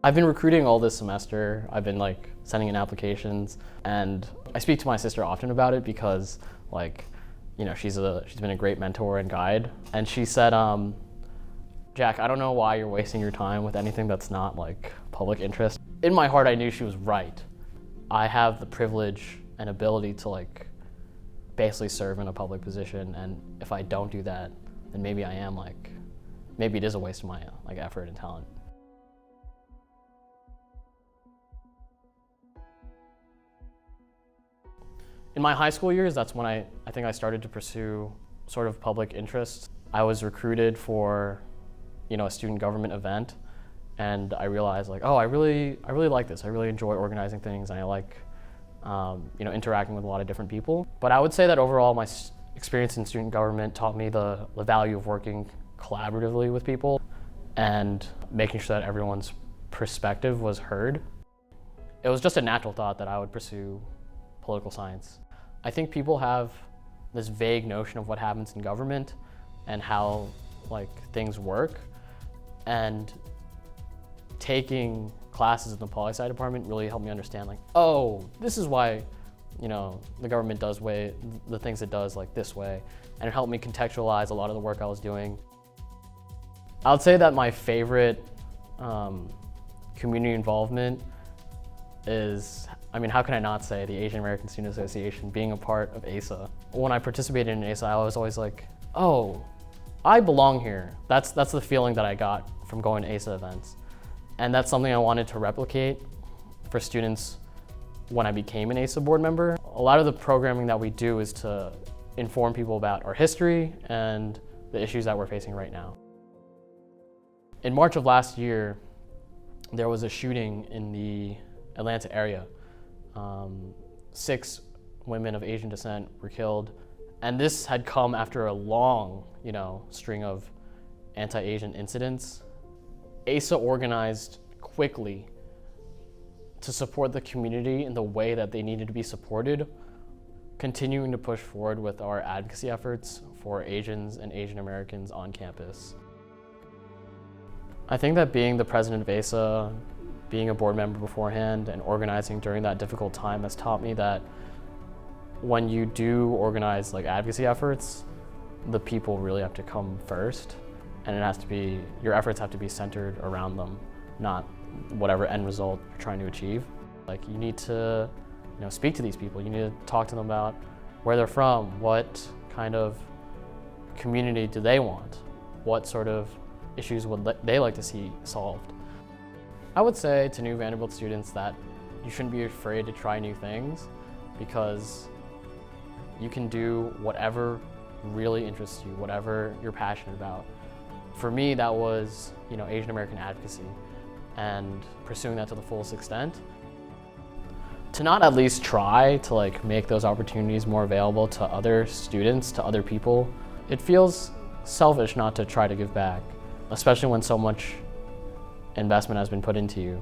I've been recruiting all this semester. I've been sending in applications, and I speak to my sister often about it because she's been a great mentor and guide. And she said, Jack, I don't know why you're wasting your time with anything that's not public interest. In my heart, I knew she was right. I have the privilege and ability to basically serve in a public position, and if I don't do that, then maybe I am maybe it is a waste of my effort and talent. In my high school years, that's when I think I started to pursue sort of public interest. I was recruited for, a student government event, and I realized oh, I really like this. I really enjoy organizing things, and I like, interacting with a lot of different people. But I would say that overall, my experience in student government taught me the value of working collaboratively with people and making sure that everyone's perspective was heard. It was just a natural thought that I would pursue political science. I think people have this vague notion of what happens in government and how things work, and taking classes in the PoliSci department really helped me understand oh, this is why the government does the things it does this way, and it helped me contextualize a lot of the work I was doing. I would say that my favorite community involvement is, how can I not say, the Asian American Student Association, being a part of AASA. When I participated in AASA, I was always oh, I belong here. That's the feeling that I got from going to AASA events. And that's something I wanted to replicate for students when I became an AASA board member. A lot of the programming that we do is to inform people about our history and the issues that we're facing right now. In March of last year, there was a shooting in the Atlanta area. 6 women of Asian descent were killed, and this had come after a long, string of anti-Asian incidents. AASA organized quickly to support the community in the way that they needed to be supported, continuing to push forward with our advocacy efforts for Asians and Asian Americans on campus. I think that being the president of AASA, being a board member beforehand, and organizing during that difficult time has taught me that when you do organize advocacy efforts, the people really have to come first, and your efforts have to be centered around them, not whatever end result you're trying to achieve. You need to speak to these people. You need to talk to them about where they're from, what kind of community do they want, what sort of issues would they like to see solved. I would say to new Vanderbilt students that you shouldn't be afraid to try new things, because you can do whatever really interests you, whatever you're passionate about. For me, that was Asian American advocacy, and pursuing that to the fullest extent. To not at least try to make those opportunities more available to other students, to other people, it feels selfish not to try to give back, especially when so much investment has been put into you.